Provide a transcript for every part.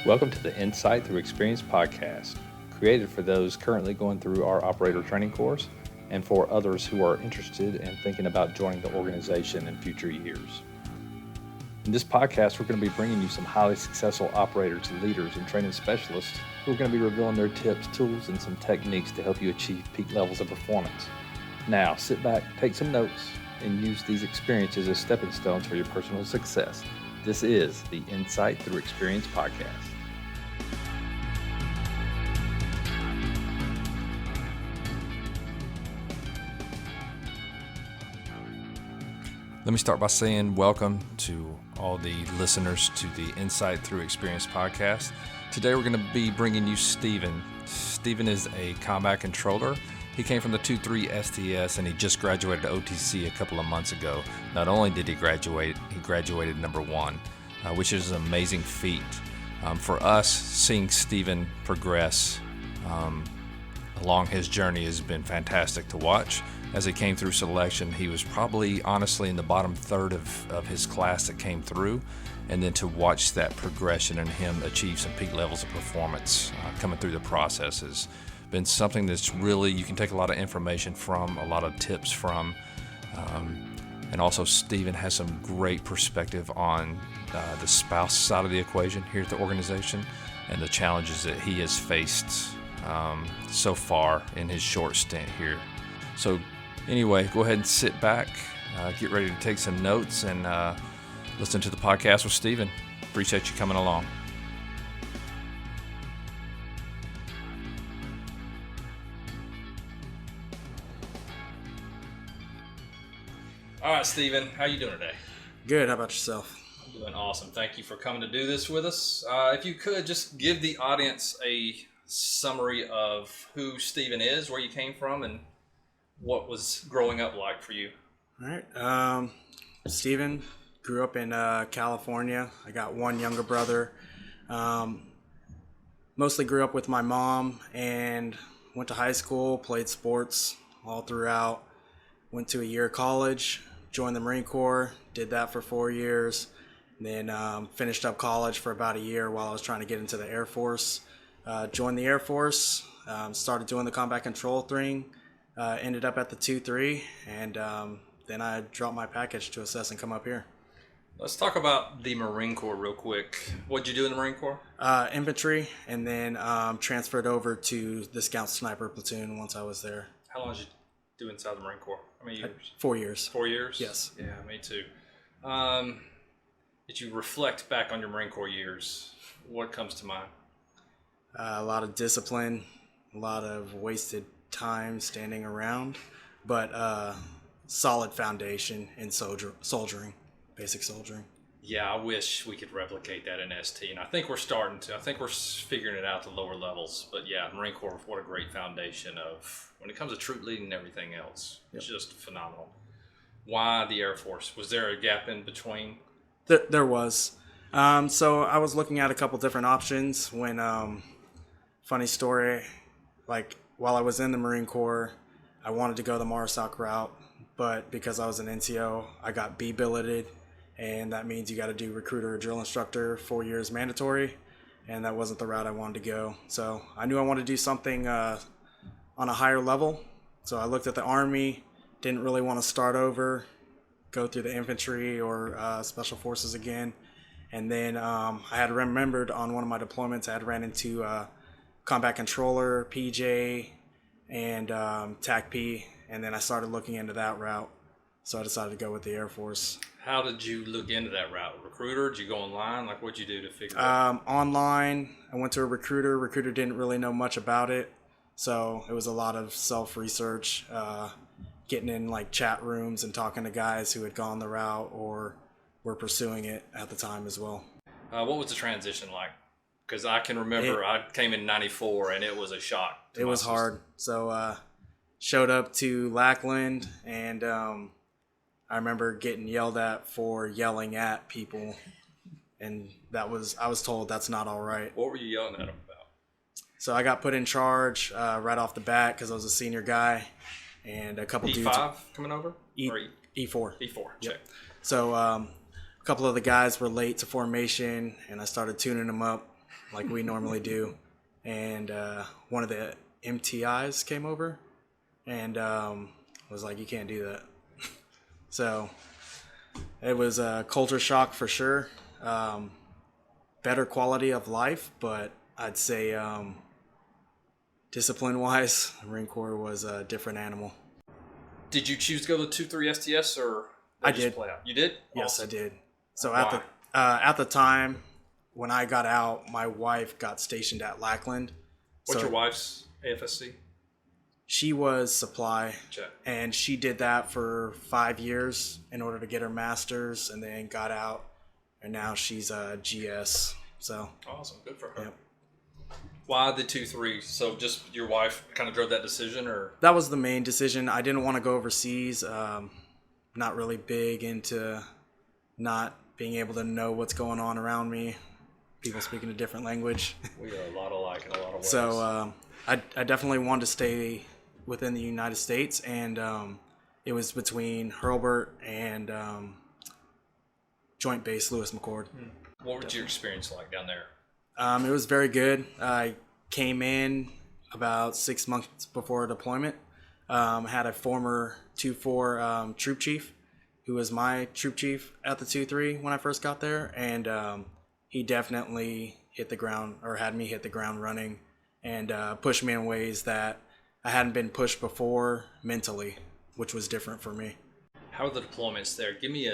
Welcome to the Insight Thru Experience Podcast, created for those currently going through our operator training course and for others who are interested in thinking about joining the organization in future years. In this podcast, we're going to be bringing you some highly successful operators, leaders, and training specialists who are going to be revealing their tips, tools, and some techniques to help you achieve peak levels of performance. Now, sit back, take some notes, and use these experiences as stepping stones for your personal success. This is the Insight Thru Experience Podcast. Let me start by saying welcome to all the listeners to the Insight Thru Experience Podcast. Today we're going to be bringing you Steven. Steven is a combat controller. He came from the 2-3 STS and he just graduated OTC a couple of months ago. Not only did he graduate, he graduated number one, which is an amazing feat. For us, seeing Steven progress along his journey has been fantastic to watch. As he came through selection, he was probably honestly in the bottom third of his class that came through, and then to watch that progression and him achieve some peak levels of performance coming through the process has been something that's really, you can take a lot of information from, a lot of tips from, and also Steven has some great perspective on the spouse side of the equation here at the organization and the challenges that he has faced so far in his short stint here. So anyway, go ahead and sit back, get ready to take some notes, and listen to the podcast with Steven. Appreciate you coming along. All right, Steven, how you doing today? Good. How about yourself? I'm doing awesome. Thank you for coming to do this with us. If you could just give the audience a summary of who Steven is, where you came from, and what was growing up like for you? All right. Steven, grew up in California. I got one younger brother. Mostly grew up with my mom and went to high school, played sports all throughout. Went to a year of college, joined the Marine Corps, did that for 4 years. Then finished up college for about a year while I was trying to get into the Air Force. Joined the Air Force, started doing the combat control thing. Ended up at the 2-3, and then I dropped my package to assess and come up here. Let's talk about the Marine Corps real quick. What'd you do in the Marine Corps? Infantry, and then transferred over to the Scout Sniper platoon once I was there. How long did you do inside the Marine Corps? How many years? 4 years. 4 years? Yes. Yeah, me too. Did you reflect back on your Marine Corps years? What comes to mind? A lot of discipline, a lot of wasted time standing around, but solid foundation in soldiering, basic soldiering. Yeah, I wish we could replicate that in ST, and I think we're starting to. I think we're figuring it out to lower levels, but yeah, Marine Corps, what a great foundation of, when it comes to troop leading and everything else. Yep. It's just phenomenal. Why the Air Force? Was there a gap in between? There was. So I was looking at a couple different options when, funny story, like, while I was in the Marine Corps, I wanted to go the MARSOC route, but because I was an NCO, I got B-billeted, and that means you got to do recruiter or drill instructor, 4 years mandatory, and that wasn't the route I wanted to go. So I knew I wanted to do something on a higher level, so I looked at the Army, didn't really want to start over, go through the infantry or special forces again, and then I had remembered on one of my deployments I had ran into combat controller, PJ, and TAC-P, and then I started looking into that route, so I decided to go with the Air Force. How did you look into that route? Recruiter? Did you go online? Like, what'd you do to figure it out? Online. I went to a recruiter. Recruiter didn't really know much about it, so it was a lot of self-research, getting in like chat rooms and talking to guys who had gone the route or were pursuing it at the time as well. What was the transition like? Because I can remember I came in 94 and it was a shock. It was hard. So showed up to Lackland, and I remember getting yelled at for yelling at people, and I was told that's not all right. What were you yelling at them about? So I got put in charge right off the bat because I was a senior guy, and a couple dudes. E5 coming over? E4. E4, check. Yep. So a couple of the guys were late to formation, and I started tuning them up like we normally do. And one of the MTIs came over and was like, you can't do that. So it was a culture shock for sure. Better quality of life, but I'd say discipline-wise, the Marine Corps was a different animal. Did you choose to go to 2-3 STS or I did. Play out? You did? Yes, Awesome. I did. So Why? at the time when I got out, my wife got stationed at Lackland. What's So your wife's AFSC? She was supply, Check. and she did that for 5 years in order to get her master's, and then got out, and now she's a GS. So Awesome. Good for her. Yep. Why the 2-3? So just your wife kind of drove that decision, or? that was the main decision. I didn't want to go overseas. Not really big into not being able to know what's going on around me. People speaking a different language. We are a lot alike in a lot of ways. So I definitely wanted to stay within the United States, and it was between Hurlburt and Joint Base Lewis McChord. What was your experience like down there? It was very good. I came in about 6 months before deployment. Had a former 2-4 troop chief who was my troop chief at the 2-3 when I first got there, and he definitely hit the ground, or had me hit the ground running, and pushed me in ways that I hadn't been pushed before mentally, which was different for me. How are the deployments there? Give me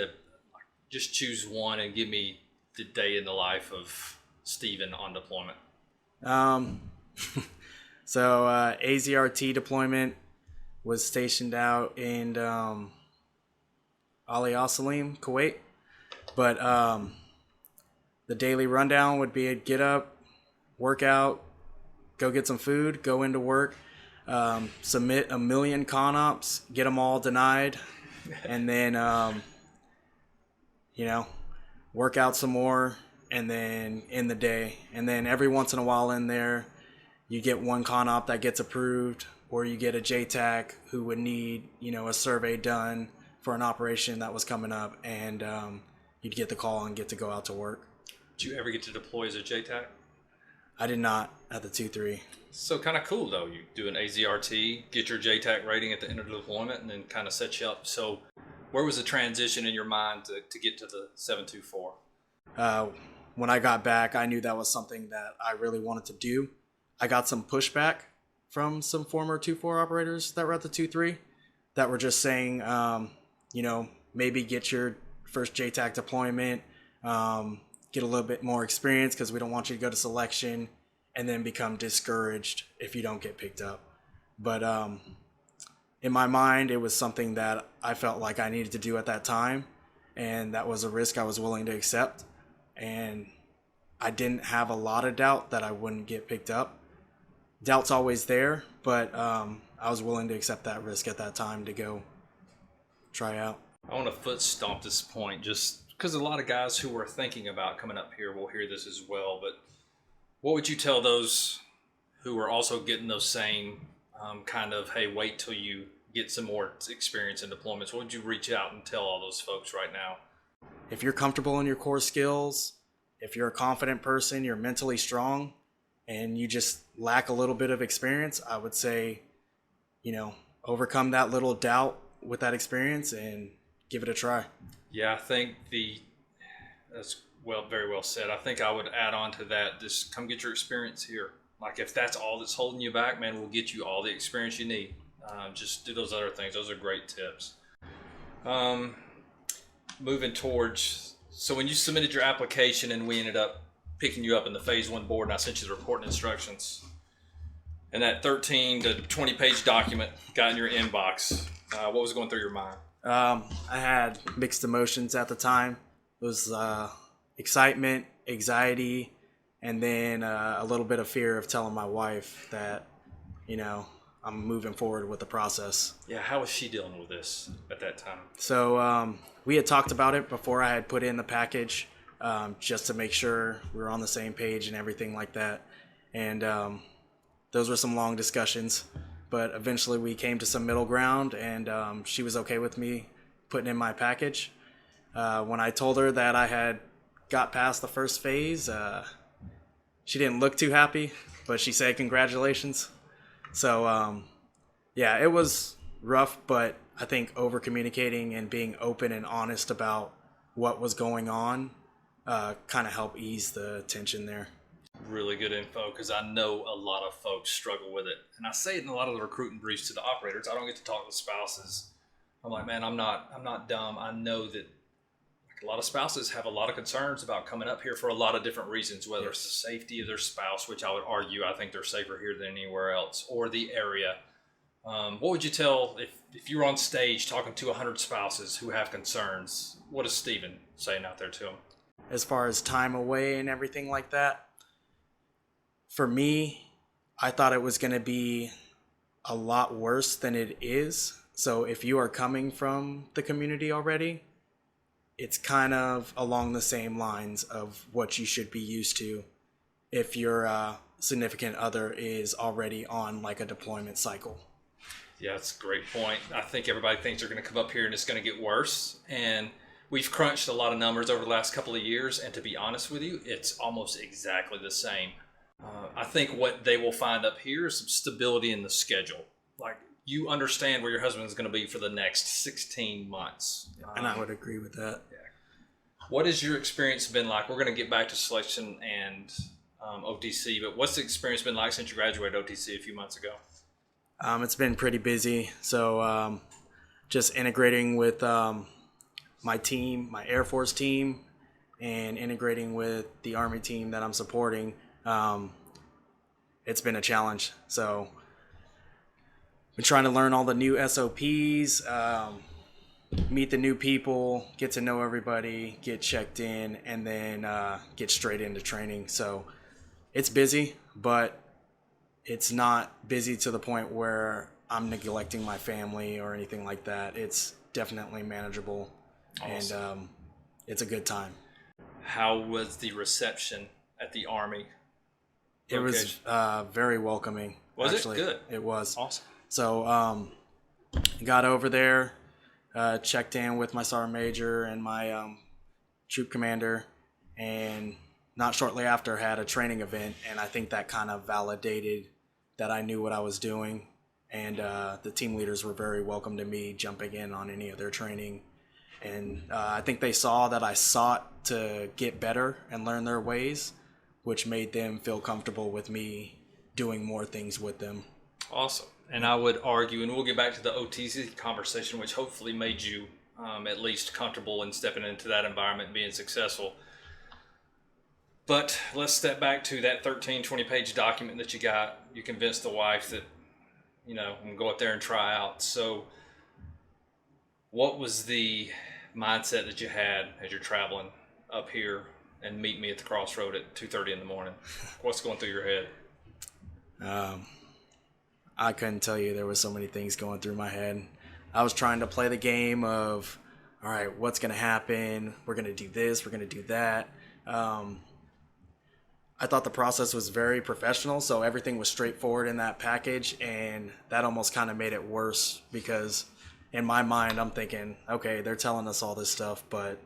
just choose one and give me the day in the life of Steven on deployment. So AZRT deployment was stationed out in Ali Al Salim, Kuwait. But the daily rundown would be get up, work out, go get some food, go into work, submit 1 million con ops, get them all denied, and then work out some more, and then end the day. And then every once in a while in there, you get one con op that gets approved, or you get a JTAC who would need, a survey done for an operation that was coming up, and you'd get the call and get to go out to work. Did you ever get to deploy as a JTAC? I did not at the 2-3. So kind of cool though. You do an AZRT, get your JTAC rating at the end of the deployment, and then kind of set you up. So where was the transition in your mind to get to the 724? When I got back, I knew that was something that I really wanted to do. I got some pushback from some former 2-4 operators that were at the 2-3 that were just saying, maybe get your first JTAC deployment, get a little bit more experience because we don't want you to go to selection and then become discouraged if you don't get picked up. But in my mind, it was something that I felt like I needed to do at that time, and that was a risk I was willing to accept. And I didn't have a lot of doubt that I wouldn't get picked up. Doubt's always there, but I was willing to accept that risk at that time to go try out. I want to foot stomp this point just because a lot of guys who are thinking about coming up here will hear this as well. But what would you tell those who are also getting those same kind of, hey, wait till you get some more experience in deployments? What would you reach out and tell all those folks right now? If you're comfortable in your core skills, if you're a confident person, you're mentally strong, and you just lack a little bit of experience, I would say, overcome that little doubt with that experience and give it a try. Yeah, I think that's very well said. I think I would add on to that, just come get your experience here. Like if that's all that's holding you back, man, we'll get you all the experience you need. Just do those other things. Those are great tips. Moving towards, so when you submitted your application and we ended up picking you up in the phase 1 board and I sent you the report and instructions, and that 13 to 20 page document got in your inbox, what was going through your mind? I had mixed emotions at the time. It was excitement, anxiety, and then a little bit of fear of telling my wife that, I'm moving forward with the process. Yeah, how was she dealing with this at that time? So we had talked about it before I had put in the package, just to make sure we were on the same page and everything like that. And those were some long discussions, but eventually we came to some middle ground, and she was okay with me putting in my package. When I told her that I had got past the first phase, she didn't look too happy, but she said congratulations. So, yeah, it was rough, but I think over communicating and being open and honest about what was going on kind of helped ease the tension there. Really good info, because I know a lot of folks struggle with it. And I say it in a lot of the recruiting briefs to the operators. I don't get to talk to spouses. I'm like, man, I'm not dumb. I know that a lot of spouses have a lot of concerns about coming up here for a lot of different reasons, whether it's the safety of their spouse, which I would argue I think they're safer here than anywhere else, or the area. What would you tell if you were on stage talking to 100 spouses who have concerns? What is Stephen saying out there to them? As far as time away and everything like that, for me, I thought it was going to be a lot worse than it is. So if you are coming from the community already, it's kind of along the same lines of what you should be used to if your significant other is already on like a deployment cycle. Yeah, that's a great point. I think everybody thinks they're going to come up here and it's going to get worse. And we've crunched a lot of numbers over the last couple of years. And to be honest with you, it's almost exactly the same. I think what they will find up here is some stability in the schedule. Like, you understand where your husband is going to be for the next 16 months. And I would agree with that. Yeah. What has your experience been like? We're going to get back to selection and OTC, but what's the experience been like since you graduated OTC a few months ago? It's been pretty busy. So just integrating with my team, my Air Force team, and integrating with the Army team that I'm supporting. It's been a challenge. So been trying to learn all the new SOPs, meet the new people, get to know everybody, get checked in, and then get straight into training. So it's busy, but it's not busy to the point where I'm neglecting my family or anything like that. It's definitely manageable. Awesome. And it's a good time. How was the reception at the Army? It was very welcoming. Was actually. It good? It was. Awesome. So got over there, checked in with my sergeant major and my troop commander, and not shortly after had a training event, and I think that kind of validated that I knew what I was doing, and the team leaders were very welcome to me jumping in on any of their training, and I think they saw that I sought to get better and learn their ways, which made them feel comfortable with me doing more things with them. Awesome. And I would argue, and we'll get back to the OTC conversation, which hopefully made you at least comfortable in stepping into that environment and being successful. But let's step back to that 20-page document that you got. You convinced the wife that, I'm going to go up there and try out. So what was the mindset that you had as you're traveling up here and meet me at the crossroad at 2:30 in the morning? What's going through your head? I couldn't tell you. There was so many things going through my head. I was trying to play the game of, all right, what's going to happen? We're going to do this. We're going to do that. I thought the process was very professional, so everything was straightforward in that package, and that almost kind of made it worse because in my mind, I'm thinking, okay, they're telling us all this stuff, but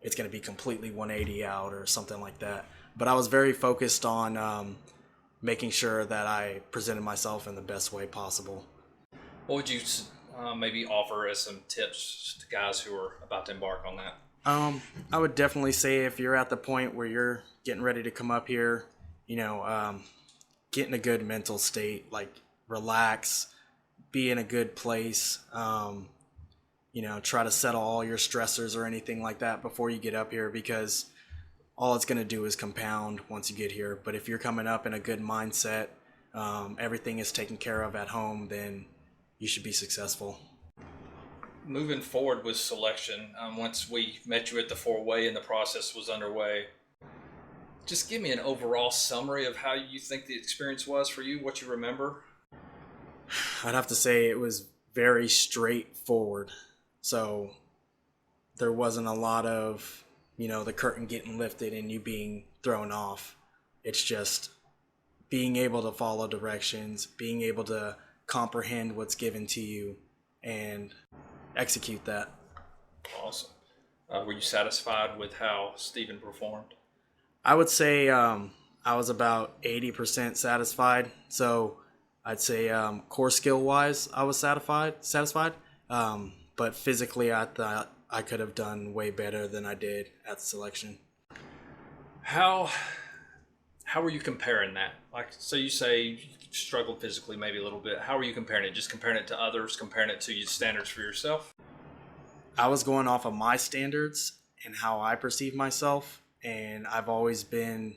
it's going to be completely 180 out or something like that. But I was very focused on making sure that I presented myself in the best way possible. What would you maybe offer as some tips to guys who are about to embark on that? I would definitely say if you're at the point where you're getting ready to come up here, get in a good mental state, like relax, be in a good place, try to settle all your stressors or anything like that before you get up here, because all it's going to do is compound once you get here. But if you're coming up in a good mindset, everything is taken care of at home, then you should be successful. Moving forward with selection, once we met you at the four-way and the process was underway, just give me an overall summary of how you think the experience was for you, what you remember. I'd have to say it was very straightforward. So there wasn't a lot of, the curtain getting lifted and you being thrown off. It's just being able to follow directions, being able to comprehend what's given to you, and execute that. Awesome. Were you satisfied with how Stephen performed? I would say I was about 80% satisfied. So I'd say core skill wise, I was satisfied. But physically, I thought I could have done way better than I did at the selection. How were you comparing that? Like, so you say you struggled physically maybe a little bit. How were you comparing it? Just comparing it to others, comparing it to your standards for yourself? I was going off of my standards and how I perceive myself, and I've always been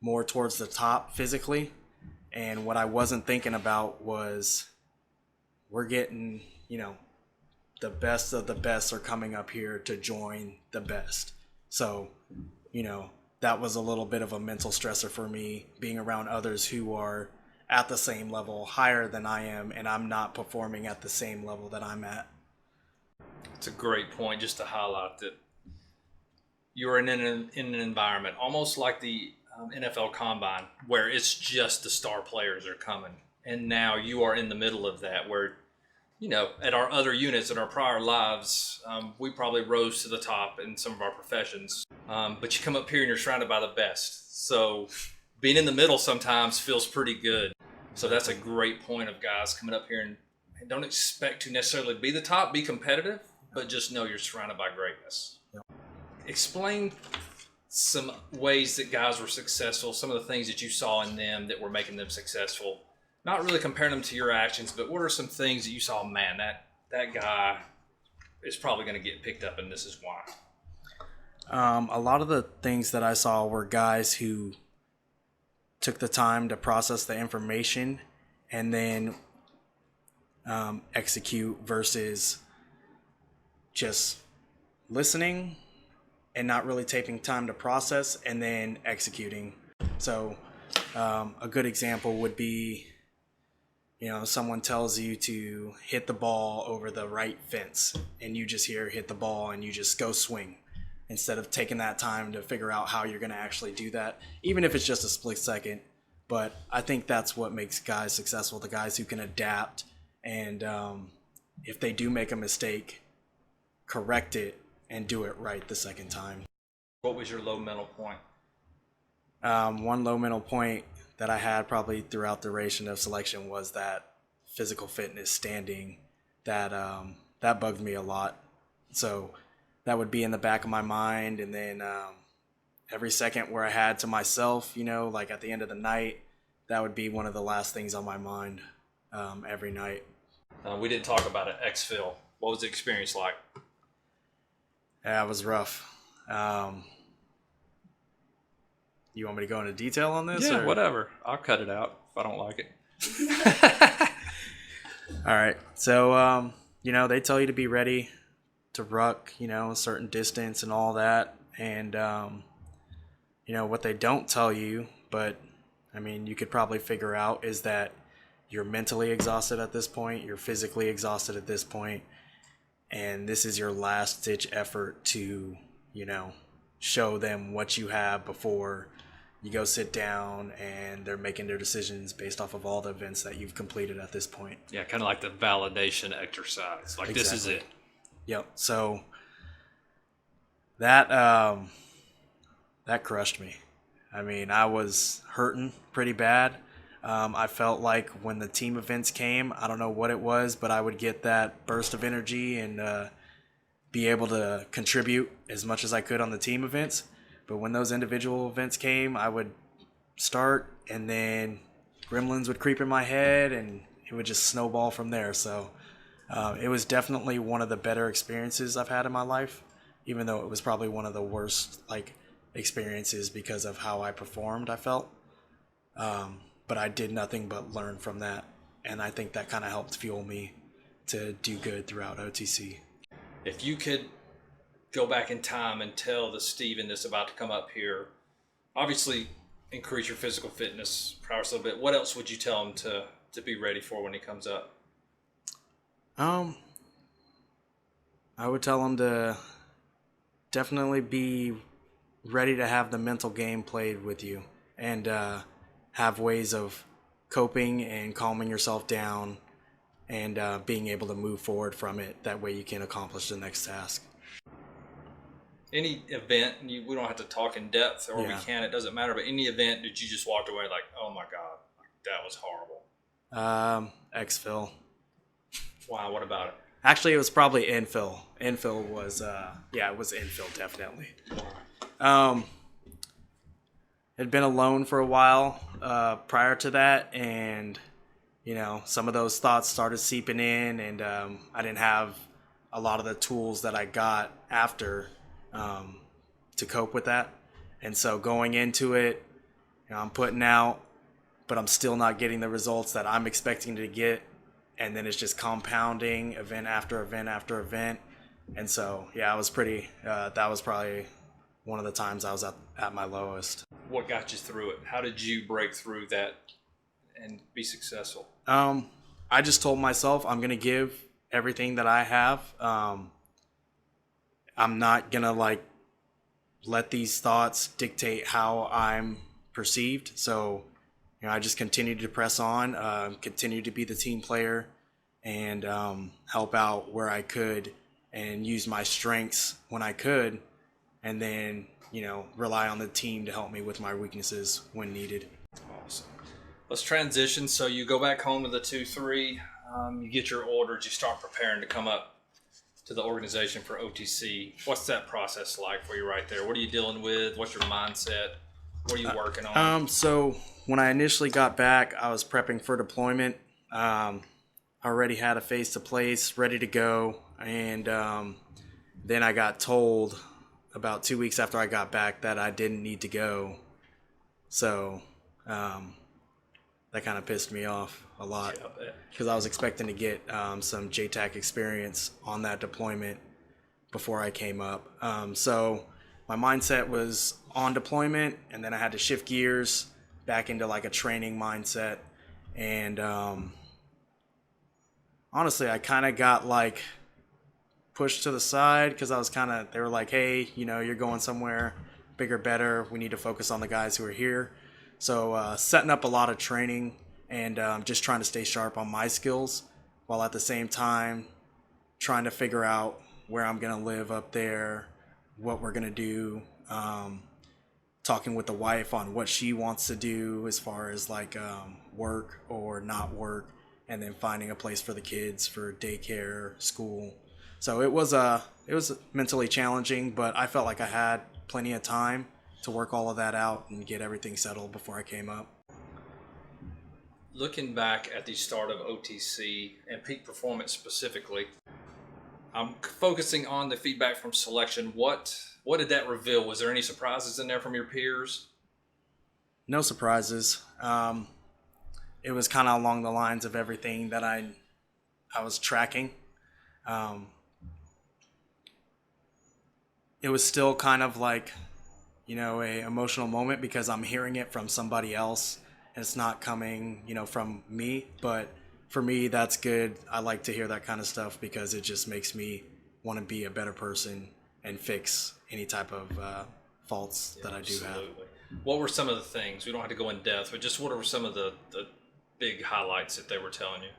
more towards the top physically. And what I wasn't thinking about was we're getting, the best of the best are coming up here to join the best. So, that was a little bit of a mental stressor for me, being around others who are at the same level, higher than I am, and I'm not performing at the same level that I'm at. It's a great point just to highlight that you're in an environment almost like the NFL Combine, where it's just the star players are coming. And now you are in the middle of that where, at our other units, in our prior lives, we probably rose to the top in some of our professions. But you come up here and you're surrounded by the best. So being in the middle sometimes feels pretty good. So that's a great point of guys coming up here and don't expect to necessarily be the top, be competitive, but just know you're surrounded by greatness. Yep. Explain some ways that guys were successful, some of the things that you saw in them that were making them successful. Not really comparing them to your actions, but what are some things that you saw, man, that guy is probably going to get picked up and this is why? A lot of the things that I saw were guys who took the time to process the information and then execute versus just listening and not really taking time to process and then executing. So a good example would be, someone tells you to hit the ball over the right fence and you just hear hit the ball and you just go swing instead of taking that time to figure out how you're going to actually do that, even if it's just a split second. But I think that's what makes guys successful, the guys who can adapt and if they do make a mistake, correct it and do it right the second time. What was your low mental point? One low mental point that I had probably throughout the duration of selection was that physical fitness standing that bugged me a lot. So that would be in the back of my mind. And then every second where I had to myself, like at the end of the night, that would be one of the last things on my mind every night. We didn't talk about it. Exfil. What was the experience like? Yeah, it was rough. You want me to go into detail on this? Yeah, or? Whatever. I'll cut it out if I don't like it. All right. So, they tell you to be ready to ruck, a certain distance and all that. And, what they don't tell you, but, you could probably figure out is that you're mentally exhausted at this point. You're physically exhausted at this point. And this is your last ditch effort to, show them what you have before you go sit down and they're making their decisions based off of all the events that you've completed at this point. Yeah, kind of like the validation exercise. Like, exactly. This is it. Yep. So that crushed me. I was hurting pretty bad. I felt like when the team events came, I don't know what it was, but I would get that burst of energy and be able to contribute as much as I could on the team events. But when those individual events came, I would start and then gremlins would creep in my head and it would just snowball from there. So it was definitely one of the better experiences I've had in my life, even though it was probably one of the worst experiences because of how I performed, I felt. But I did nothing but learn from that. And I think that kind of helped fuel me to do good throughout OTC. If you could go back in time and tell the Steven that's about to come up here, obviously increase your physical fitness prowess a little bit. What else would you tell him to be ready for when he comes up? I would tell him to definitely be ready to have the mental game played with you and have ways of coping and calming yourself down and being able to move forward from it. That way you can accomplish the next task. Any event, and we don't have to talk in depth, or we Yeah. can, it doesn't matter, but any event that you just walked away like, oh my God, that was horrible? Exfil. Wow, what about it? Actually, it was probably infill. Infill was, it was infill, definitely. Had been alone for a while prior to that, and some of those thoughts started seeping in, and I didn't have a lot of the tools that I got after to cope with that. And so going into it, I'm putting out, but I'm still not getting the results that I'm expecting to get, and then it's just compounding event after event after event. And so I was pretty that was probably one of the times I was at my lowest. What got you through it? How did you break through that and be successful? I just told myself I'm going to give everything that I have. I'm not going to let these thoughts dictate how I'm perceived. So, I just continued to press on, continue to be the team player, and help out where I could and use my strengths when I could, and then, rely on the team to help me with my weaknesses when needed. Awesome. Let's transition. So you go back home to the 2-3, you get your orders, you start preparing to come up to the organization for OTC. What's that process like for you right there? What are you dealing with? What's your mindset? What are you working on? So when I initially got back, I was prepping for deployment. I already had a face to place ready to go, and then I got told about 2 weeks after I got back that I didn't need to go. So that kind of pissed me off a lot, because I was expecting to get some JTAC experience on that deployment before I came up. So my mindset was on deployment, and then I had to shift gears back into a training mindset. And honestly, I kind of got pushed to the side, because they were like, hey, you're going somewhere bigger, better. We need to focus on the guys who are here. So setting up a lot of training and just trying to stay sharp on my skills, while at the same time trying to figure out where I'm going to live up there, what we're going to do, talking with the wife on what she wants to do as far as work or not work, and then finding a place for the kids for daycare, school. So it was mentally challenging, but I felt like I had plenty of time to work all of that out and get everything settled before I came up. Looking back at the start of OTC and peak performance specifically, I'm focusing on the feedback from selection. What did that reveal? Was there any surprises in there from your peers? No surprises. It was kind of along the lines of everything that I was tracking. It was still kind of a emotional moment, because I'm hearing it from somebody else and it's not coming, from me. But for me, that's good. I like to hear that kind of stuff, because it just makes me want to be a better person and fix any type of faults that I do have. What were some of the things? We don't have to go in depth, but just what were some of the big highlights that they were telling you?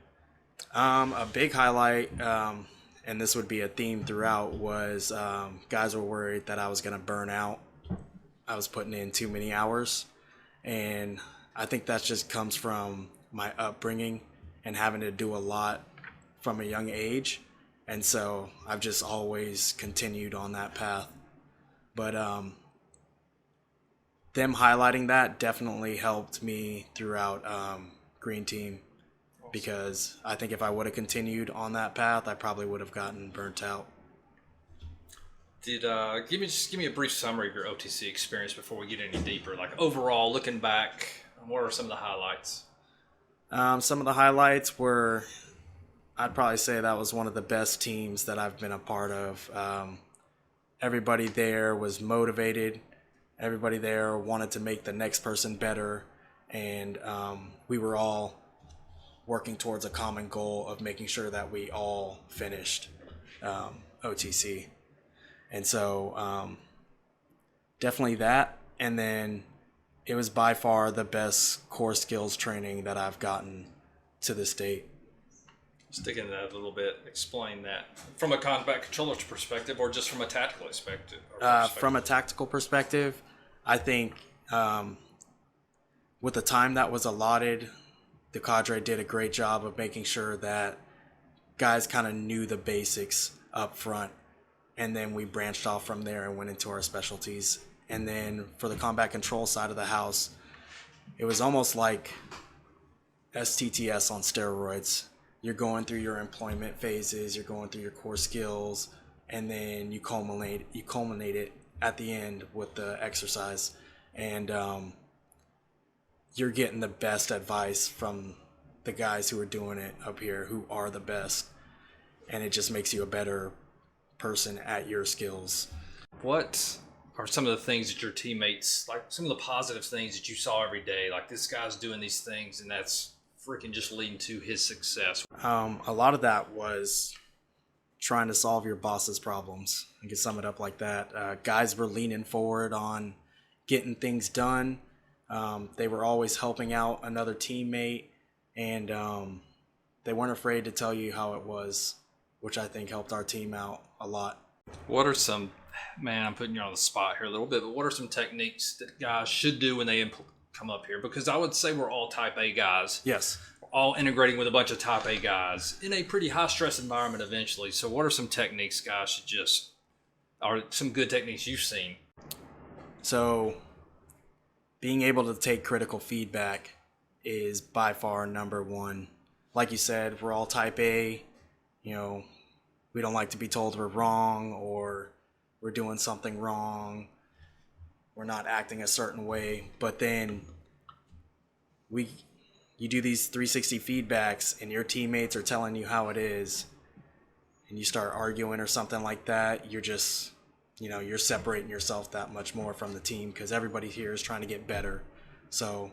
A big highlight, and this would be a theme throughout, was guys were worried that I was going to burn out. I was putting in too many hours, and I think that just comes from my upbringing and having to do a lot from a young age, and so I've just always continued on that path. But them highlighting that definitely helped me throughout Green Team, because I think if I would have continued on that path, I probably would have gotten burnt out. Give me a brief summary of your OTC experience before we get any deeper. Overall, looking back, what are some of the highlights? Some of the highlights were, I'd probably say that was one of the best teams that I've been a part of. Everybody there was motivated. Everybody there wanted to make the next person better. And we were all working towards a common goal of making sure that we all finished OTC. And so definitely that. And then it was by far the best core skills training that I've gotten to this date. Sticking to that a little bit, explain that from a combat controller's perspective or just from a tactical perspective? From a tactical perspective, I think with the time that was allotted, the Cadre did a great job of making sure that guys kind of knew the basics up front. And then we branched off from there and went into our specialties. And then for the combat control side of the house, it was almost like STTS on steroids. You're going through your employment phases, you're going through your core skills, and then you culminate it at the end with the exercise. And you're getting the best advice from the guys who are doing it up here, who are the best. And it just makes you a better person at your skills. What are some of the things that your teammates, like some of the positive things that you saw every day, like this guy's doing these things and that's freaking just leading to his success? A lot of that was trying to solve your boss's problems. I can sum it up like that. Guys were leaning forward on getting things done. They were always helping out another teammate, and they weren't afraid to tell you how it was, which I think helped our team out a lot. What are some, man, I'm putting you on the spot here a little bit, but what are some techniques that guys should do when they come up here? Because I would say we're all type A guys. Yes. We're all integrating with a bunch of type A guys in a pretty high stress environment eventually. So what are some techniques guys should just, or some good techniques you've seen? So being able to take critical feedback is by far number one. Like you said, we're all type A. You know, we don't like to be told we're wrong or we're doing something wrong. We're not acting a certain way. But then you do these 360 feedbacks and your teammates are telling you how it is, and you start arguing or something like that, you're just, you're separating yourself that much more from the team because everybody here is trying to get better. So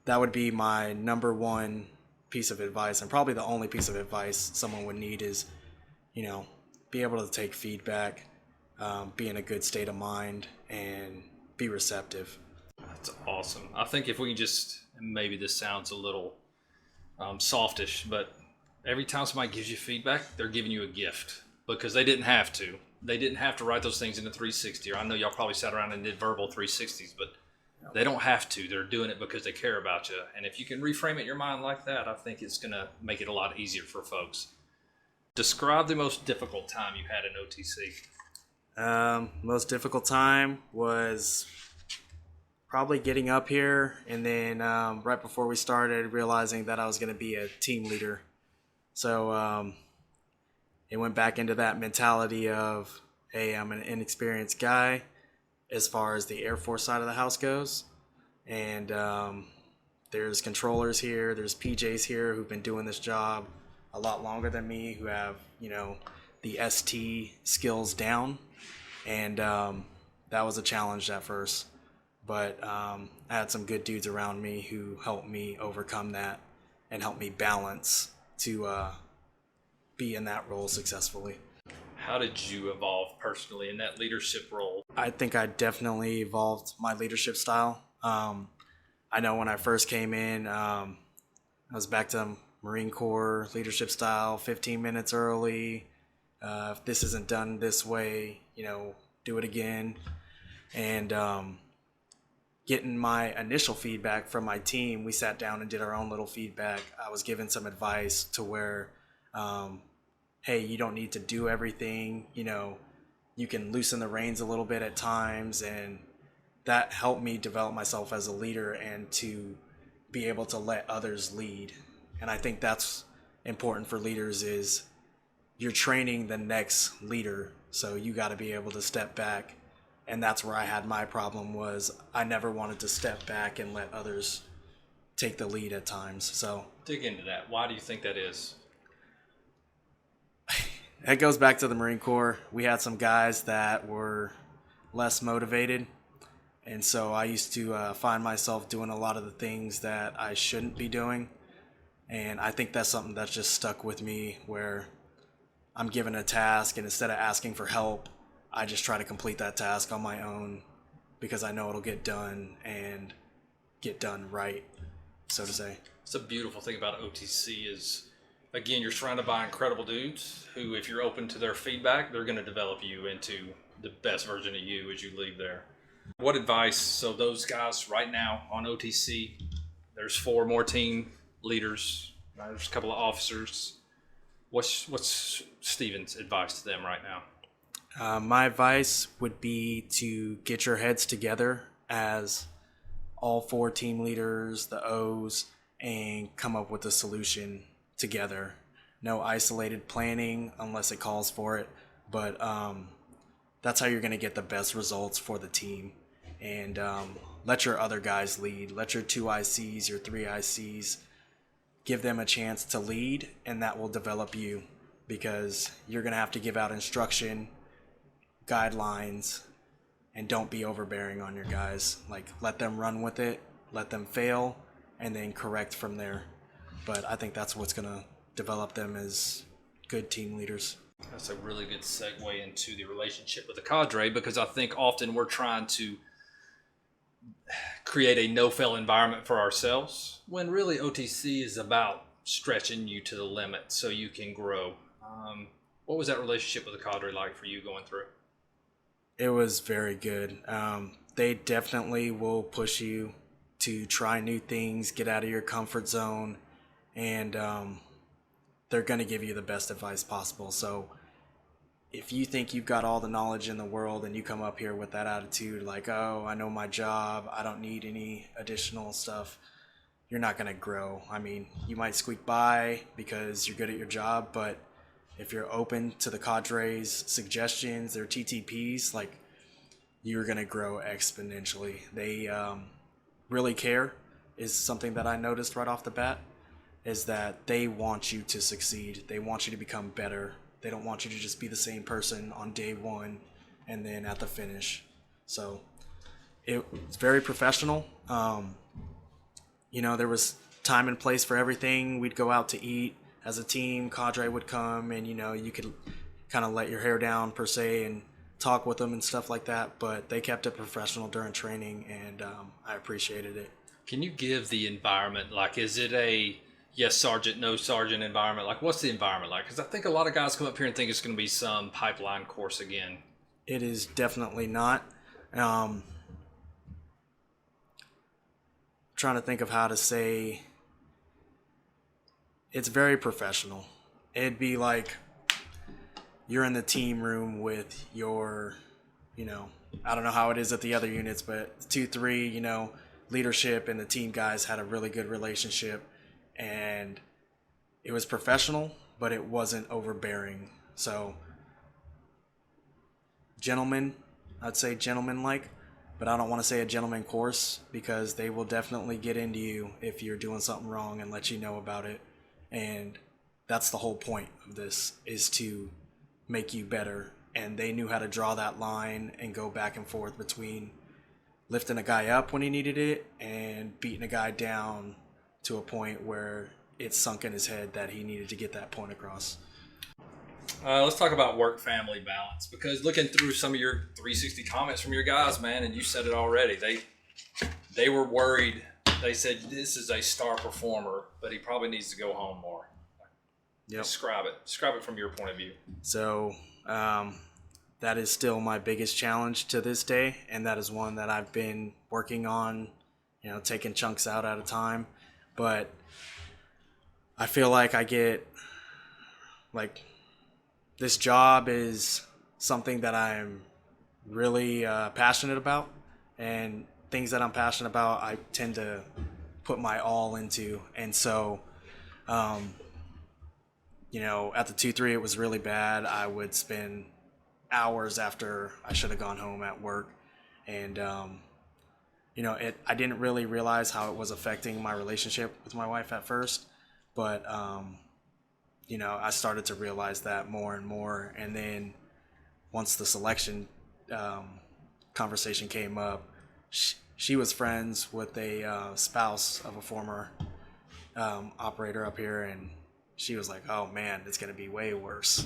that would be my number one piece of advice, and probably the only piece of advice someone would need is, be able to take feedback, be in a good state of mind, and be receptive. That's awesome. I think if we can just, maybe this sounds a little softish, but every time somebody gives you feedback, they're giving you a gift because they didn't have to. They didn't have to write those things in a 360. Or I know y'all probably sat around and did verbal 360s, but they don't have to. They're doing it because they care about you. And if you can reframe it in your mind like that, I think it's going to make it a lot easier for folks. Describe the most difficult time you had in OTC. Most difficult time was probably getting up here, and then right before we started, realizing that I was going to be a team leader. So it went back into that mentality of, hey, I'm an inexperienced guy as far as the Air Force side of the house goes. And there's controllers here, there's PJs here who've been doing this job a lot longer than me, who have, the ST skills down. And that was a challenge at first. But I had some good dudes around me who helped me overcome that and helped me balance to be in that role successfully. How did you evolve personally in that leadership role? I think I definitely evolved my leadership style. I know when I first came in, I was back to Marine Corps leadership style, 15 minutes early. If this isn't done this way, do it again. And getting my initial feedback from my team, we sat down and did our own little feedback. I was given some advice to where, hey, you don't need to do everything. You can loosen the reins a little bit at times, and that helped me develop myself as a leader and to be able to let others lead. And I think that's important for leaders, is you're training the next leader, so you got to be able to step back. And that's where I had my problem, was I never wanted to step back and let others take the lead at times. So dig into that. Why do you think that is? It goes back to the Marine Corps. We had some guys that were less motivated. And so I used to find myself doing a lot of the things that I shouldn't be doing. And I think that's something that's just stuck with me, where I'm given a task, and instead of asking for help, I just try to complete that task on my own because I know it'll get done and get done right, so to say. It's a beautiful thing about OTC is again, you're surrounded by incredible dudes who, if you're open to their feedback, they're going to develop you into the best version of you as you leave there. What advice? So those guys right now on OTC, there's 4 more team leaders. There's a couple of officers. What's Steven's advice to them right now? My advice would be to get your heads together as all 4 team leaders, the O's, and come up with a solution together. No isolated planning unless it calls for it, but that's how you're going to get the best results for the team. And let your other guys lead. Let your 2 ICs, your 3 ICs, give them a chance to lead, and that will develop you, because you're going to have to give out instruction, guidelines, and don't be overbearing on your guys. Like, let them run with it, let them fail, and then correct from there. But I think that's what's going to develop them as good team leaders. That's a really good segue into the relationship with the cadre, because I think often we're trying to create a no-fail environment for ourselves, when really OTC is about stretching you to the limit so you can grow. What was that relationship with the cadre like for you going through? It was very good. They definitely will push you to try new things, get out of your comfort zone, and they're going to give you the best advice possible. So if you think you've got all the knowledge in the world and you come up here with that attitude, like, oh, I know my job, I don't need any additional stuff, you're not going to grow. I mean, you might squeak by because you're good at your job, but if you're open to the cadre's suggestions, their TTPs, like, you're going to grow exponentially. They really care, is something that I noticed right off the bat, is that they want you to succeed. They want you to become better. They don't want you to just be the same person on day 1 and then at the finish. So it's very professional. There was time and place for everything. We'd go out to eat as a team. Cadre would come, and you could kind of let your hair down per se and talk with them and stuff like that. But they kept it professional during training, and I appreciated it. Can you give the environment, like, is it a yes sergeant, no sergeant environment? Like, what's the environment like? Because I think a lot of guys come up here and think it's going to be some pipeline course again. It is definitely not. Trying to think of how to say. It's very professional. It'd be like you're in the team room with your, I don't know how it is at the other units, but 2-3, leadership and the team guys had a really good relationship, and it was professional, but it wasn't overbearing. So gentlemen, I'd say gentleman-like, but I don't want to say a gentleman course, because they will definitely get into you if you're doing something wrong and let you know about it. And that's the whole point of this, is to make you better. And they knew how to draw that line and go back and forth between lifting a guy up when he needed it and beating a guy down to a point where it sunk in his head that he needed to get that point across. Let's talk about work-family balance, because looking through some of your 360 comments from your guys, man, and you said it already, they were worried. They said this is a star performer, but he probably needs to go home more. Yep. Describe it from your point of view. So that is still my biggest challenge to this day, and that is one that I've been working on, taking chunks out at a time. But I feel like I get, this job is something that I'm really passionate about, and things that I'm passionate about, I tend to put my all into. And so, at the 2-3, it was really bad. I would spend hours after I should have gone home at work. And, I didn't really realize how it was affecting my relationship with my wife at first. But, I started to realize that more and more. And then once the selection conversation came up, she was friends with a spouse of a former operator up here, and she was like, oh man, it's going to be way worse.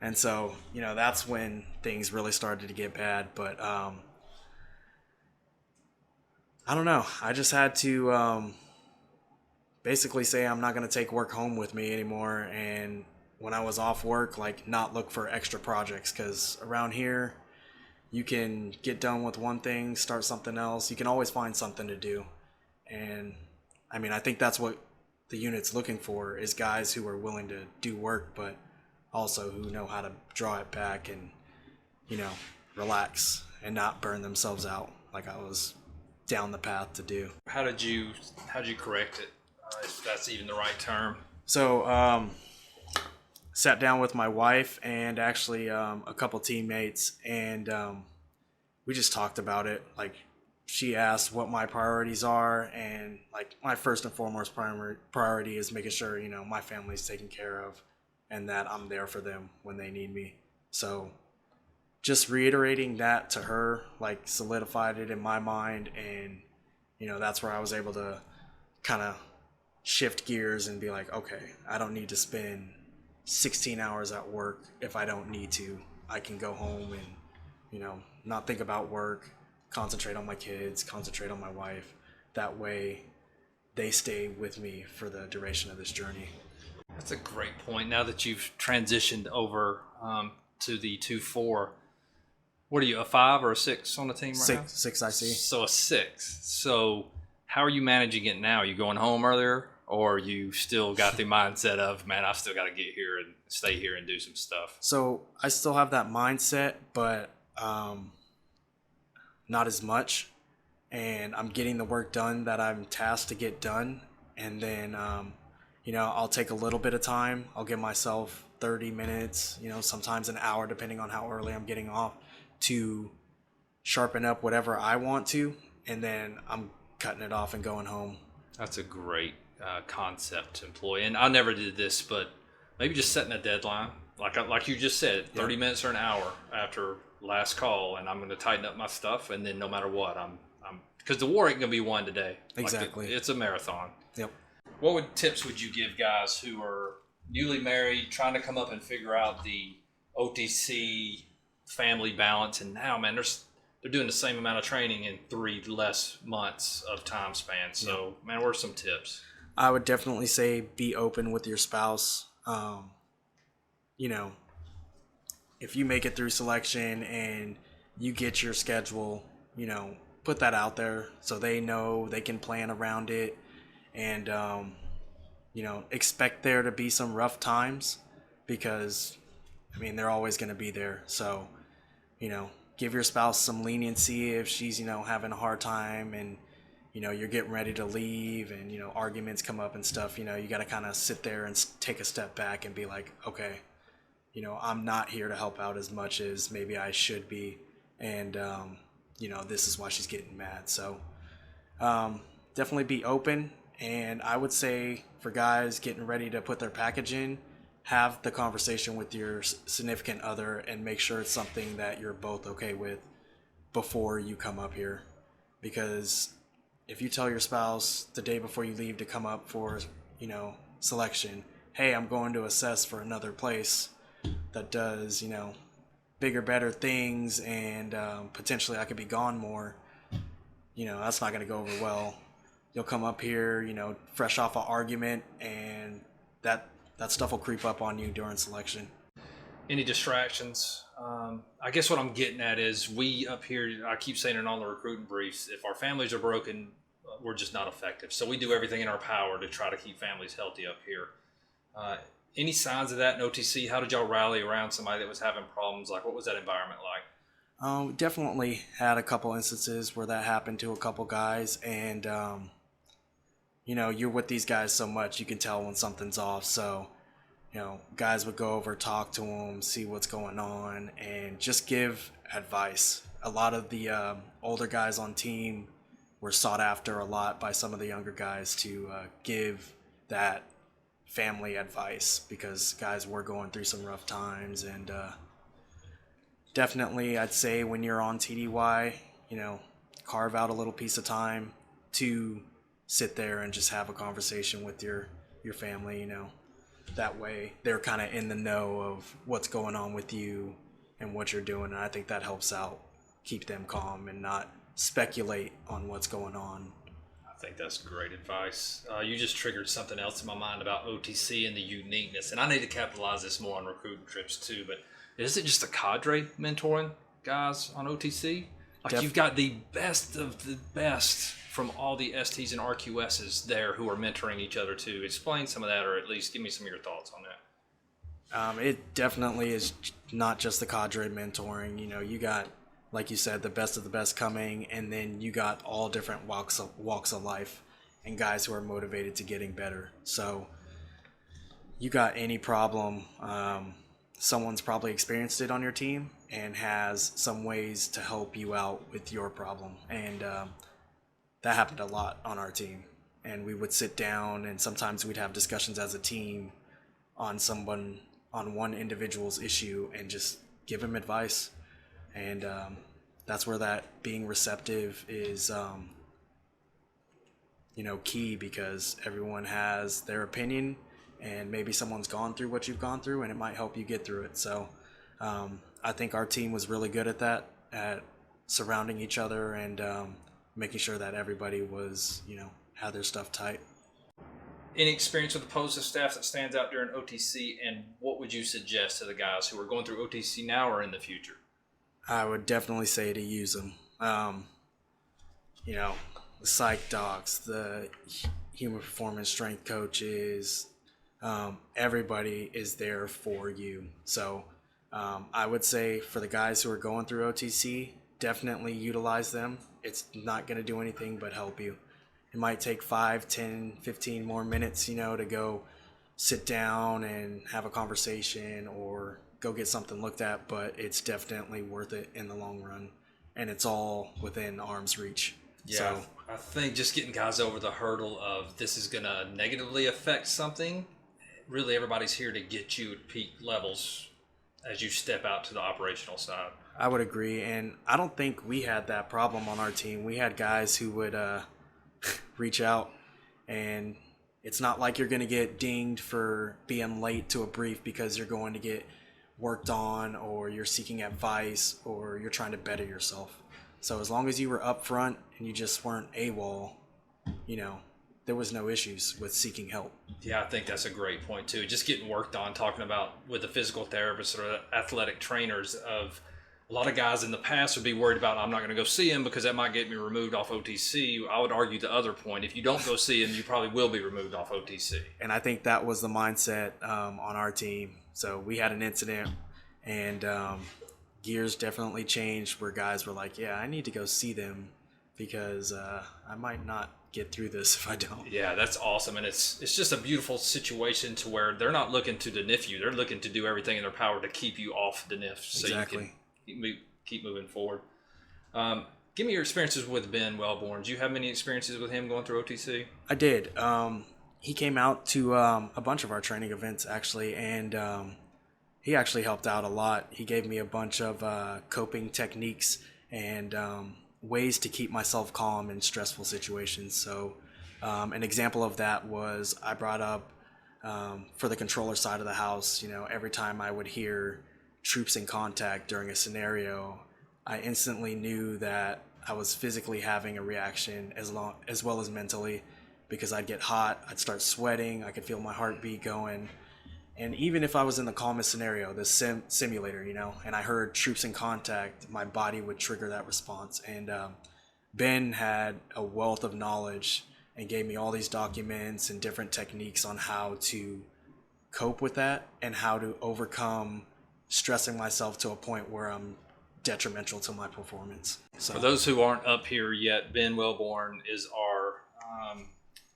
And so, that's when things really started to get bad. But I don't know. I just had to basically say I'm not going to take work home with me anymore. And when I was off work, like not look for extra projects, because around here you can get done with one thing, start something else. You can always find something to do. And I mean, I think that's what the unit's looking for, is guys who are willing to do work, but also who know how to draw it back and, you know, relax and not burn themselves out like I was down the path to do. How'd you correct it? If that's even the right term. So, sat down with my wife and actually a couple teammates, and we just talked about it. Like, she asked what my priorities are, and like my first and foremost priority is making sure, you know, my family's taken care of and that I'm there for them when they need me. So just reiterating that to her, like, solidified it in my mind. And, you know, that's where I was able to kind of shift gears and be like, okay, I don't need to spend 16 hours at work if I don't need to. I can go home and, you know, not think about work, concentrate on my kids, concentrate on my wife. That way they stay with me for the duration of this journey. That's a great point. Now that you've transitioned over to the 2-4, what are you, a 5 or a 6 on the team right now? Six, I see. So a 6. So how are you managing it now? Are you going home earlier, or you still got the mindset of, man, I've still got to get here and stay here and do some stuff? So I still have that mindset, but not as much. And I'm getting the work done that I'm tasked to get done. And then, you know, I'll take a little bit of time. I'll give myself 30 minutes, you know, sometimes an hour, depending on how early I'm getting off, to sharpen up whatever I want to. And then I'm cutting it off and going home. That's a great concept to employ. And I never did this, but maybe just setting a deadline. Like you just said, 30 minutes or an hour after last call, and I'm going to tighten up my stuff. And then no matter what, I'm because the war ain't going to be won today. Exactly. It's a marathon. Yep. What tips would you give guys who are newly married, trying to come up and figure out the OTC family balance? And now, man, they're doing the same amount of training in 3 less months of time span. So, man, what are some tips? I would definitely say be open with your spouse. You know, if you make it through selection and you get your schedule, you know, put that out there so they know they can plan around it. And, you know, expect there to be some rough times, because, I mean, they're always going to be there. So, you know, give your spouse some leniency if she's, you know, having a hard time and, you know, you're getting ready to leave and, you know, arguments come up and stuff. You know, you got to kind of sit there and take a step back and be like, okay, you know, I'm not here to help out as much as maybe I should be. And, you know, this is why she's getting mad. So definitely be open. And I would say for guys getting ready to put their package in, have the conversation with your significant other and make sure it's something that you're both okay with before you come up here. Because if you tell your spouse the day before you leave to come up for, you know, selection, hey, I'm going to assess for another place that does, you know, bigger, better things, and potentially I could be gone more, you know, that's not going to go over well. You'll come up here, you know, fresh off an argument, and that stuff will creep up on you during selection. Any distractions? I guess what I'm getting at is we up here, I keep saying it on the recruiting briefs, if our families are broken, we're just not effective. So we do everything in our power to try to keep families healthy up here. Any signs of that in OTC? How did y'all rally around somebody that was having problems? Like, what was that environment like? Definitely had a couple instances where that happened to a couple guys, and you know, you're with these guys so much, you can tell when something's off. So, you know, guys would go over, talk to them, see what's going on, and just give advice. A lot of the older guys on team were sought after a lot by some of the younger guys to give that family advice, because guys were going through some rough times. And definitely, I'd say when you're on TDY, you know, carve out a little piece of time to sit there and just have a conversation with your family, you know. That way they're kind of in the know of what's going on with you and what you're doing, and I think that helps out keep them calm and not speculate on what's going on. think that's great advice. You just triggered something else in my mind about OTC and the uniqueness, and I need to capitalize this more on recruiting trips too. But is it just a cadre mentoring guys on OTC? Like you've got the best of the best from all the STs and RQSs there who are mentoring each other too. Explain some of that, or at least give me some of your thoughts on that. It definitely is not just the cadre mentoring. You know, you got, like you said, the best of the best coming, and then you got all different walks of life and guys who are motivated to getting better. So you got any problem, someone's probably experienced it on your team and has some ways to help you out with your problem. And that happened a lot on our team. And we would sit down, and sometimes we'd have discussions as a team on one individual's issue and just give him advice. And that's where that being receptive is, key, because everyone has their opinion, and maybe someone's gone through what you've gone through, and it might help you get through it. So I think our team was really good at that, at surrounding each other and making sure that everybody was, had their stuff tight. Any experience with the POTFF staff that stands out during OTC, and what would you suggest to the guys who are going through OTC now or in the future? I would definitely say to use them. The psych docs, the human performance strength coaches, everybody is there for you. So I would say for the guys who are going through OTC, definitely utilize them. It's not going to do anything but help you. It might take 5, 10, 15 more minutes, to go sit down and have a conversation or go get something looked at, but it's definitely worth it in the long run, and it's all within arm's reach. Yeah, so I think just getting guys over the hurdle of this is going to negatively affect something. Really, everybody's here to get you at peak levels as you step out to the operational side. I would agree, and I don't think we had that problem on our team. We had guys who would reach out, and it's not like you're going to get dinged for being late to a brief because you're going to get worked on, or you're seeking advice, or you're trying to better yourself. So as long as you were upfront and you just weren't AWOL, there was no issues with seeking help. Yeah, I think that's a great point too. Just getting worked on, talking about with the physical therapists or athletic trainers of a lot of guys in the past would be worried about, I'm not going to go see him because that might get me removed off OTC. I would argue the other point. If you don't go see him, you probably will be removed off OTC. And I think that was the mindset on our team. So we had an incident, and gears definitely changed where guys were like, yeah, I need to go see them because I might not get through this if I don't. Yeah, that's awesome. And it's just a beautiful situation to where they're not looking to DNF you. They're looking to do everything in their power to keep you off DNF so Exactly. you can keep moving forward. Give me your experiences with Ben Wellborn. Do you have many experiences with him going through OTC? I did. He came out to a bunch of our training events, actually, and he actually helped out a lot. He gave me a bunch of coping techniques and ways to keep myself calm in stressful situations. So an example of that was I brought up for the controller side of the house, every time I would hear troops in contact during a scenario, I instantly knew that I was physically having a reaction as well as mentally, because I'd get hot, I'd start sweating, I could feel my heartbeat going. And even if I was in the calmest scenario, the simulator, and I heard troops in contact, my body would trigger that response. And Ben had a wealth of knowledge and gave me all these documents and different techniques on how to cope with that and how to overcome stressing myself to a point where I'm detrimental to my performance. So for those who aren't up here yet, Ben Wellborn is our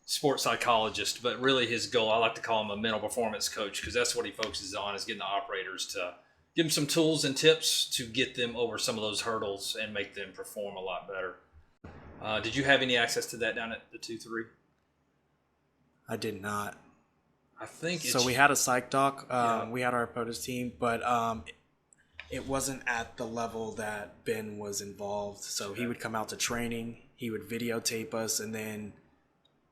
sports psychologist, but really his goal, I like to call him a mental performance coach, because that's what he focuses on, is getting the operators to give them some tools and tips to get them over some of those hurdles and make them perform a lot better. Did you have any access to that down at the 2-3? I did not. I think so. We had a psych doc. We had our POTFF team, but it wasn't at the level that Ben was involved. So he would come out to training, he would videotape us, and then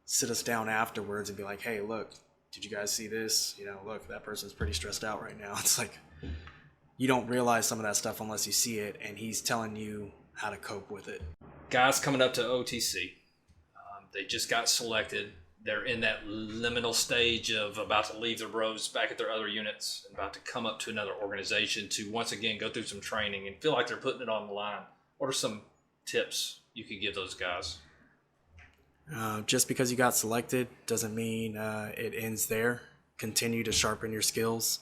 sit us down afterwards and be like, hey, look, did you guys see this? Look, that person's pretty stressed out right now. It's like, you don't realize some of that stuff unless you see it, and he's telling you how to cope with it. Guys coming up to OTC, They just got selected. They're in that liminal stage of about to leave the rows back at their other units and about to come up to another organization to once again go through some training and feel like they're putting it on the line. What are some tips you could give those guys? Just because you got selected doesn't mean it ends there. Continue to sharpen your skills.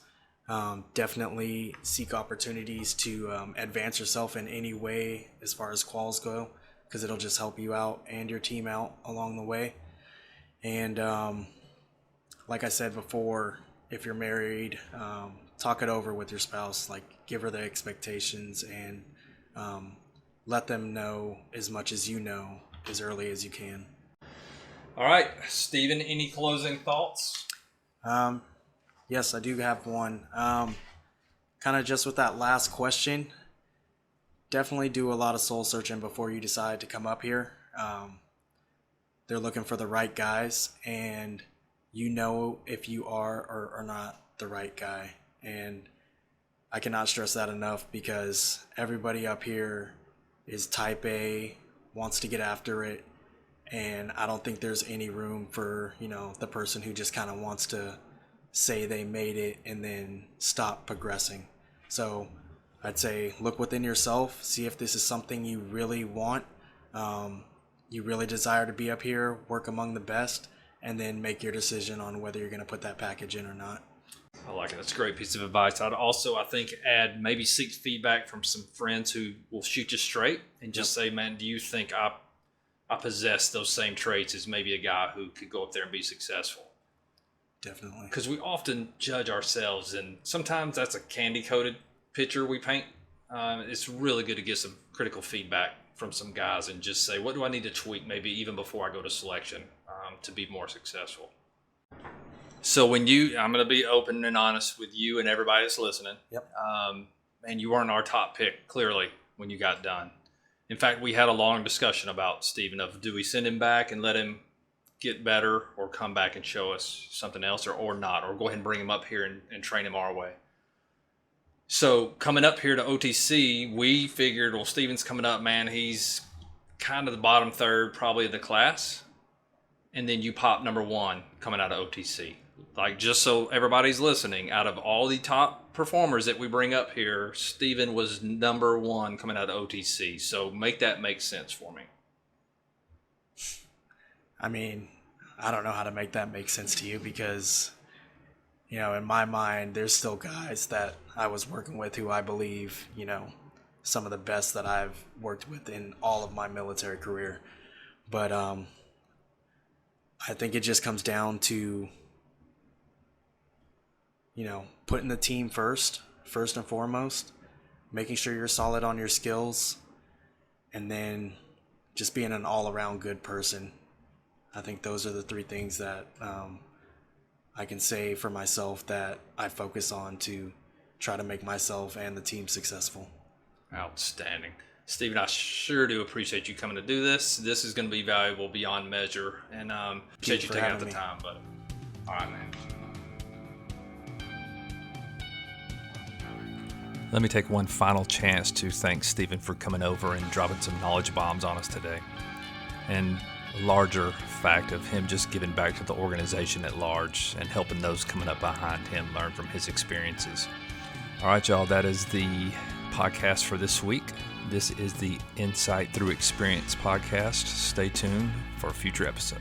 Definitely seek opportunities to advance yourself in any way as far as quals go, because it'll just help you out and your team out along the way. And like I said before, if you're married, talk it over with your spouse. Like, give her the expectations and let them know as much as you know as early as you can. All right, Stephen, any closing thoughts? Yes, I do have one. Kind of just with that last question, definitely do a lot of soul searching before you decide to come up here. They're looking for the right guys, and you know if you are or are not the right guy. And I cannot stress that enough, because everybody up here is type A, wants to get after it, and I don't think there's any room for, the person who just kind of wants to say they made it and then stop progressing. So I'd say look within yourself, see if this is something you really want. You really desire to be up here, work among the best, and then make your decision on whether you're going to put that package in or not. I like it. That's a great piece of advice. I'd also, I think, maybe seek feedback from some friends who will shoot you straight and just say, man, do you think I possess those same traits as maybe a guy who could go up there and be successful? Definitely. Because we often judge ourselves, and sometimes that's a candy-coated picture we paint. It's really good to get some critical feedback from some guys and just say, what do I need to tweak maybe even before I go to selection to be more successful? So I'm going to be open and honest with you and everybody that's listening. Yep. And you weren't our top pick, clearly, when you got done. In fact, we had a long discussion about Stephen of, do we send him back and let him get better, or come back and show us something else, or not, or go ahead and bring him up here and train him our way. So coming up here to OTC, we figured, well, Stephen's coming up, man. He's kind of the bottom third probably of the class. And then you pop number one coming out of OTC. Like, just so everybody's listening, out of all the top performers that we bring up here, Stephen was number one coming out of OTC. So make that make sense for me. I mean, I don't know how to make that make sense to you, because, in my mind, there's still guys that I was working with who I believe, some of the best that I've worked with in all of my military career. But I think it just comes down to, putting the team first and foremost, making sure you're solid on your skills, and then just being an all-around good person. I think those are the three things that I can say for myself that I focus on to try to make myself and the team successful. Outstanding. Stephen, I sure do appreciate you coming to do this. This is going to be valuable beyond measure, and appreciate you taking out the time, buddy. All right, man. Let me take one final chance to thank Stephen for coming over and dropping some knowledge bombs on us today. And larger fact of him just giving back to the organization at large and helping those coming up behind him learn from his experiences. All right, y'all, that is the podcast for this week. This is the Insight Thru Experience Podcast. Stay tuned for a future episode.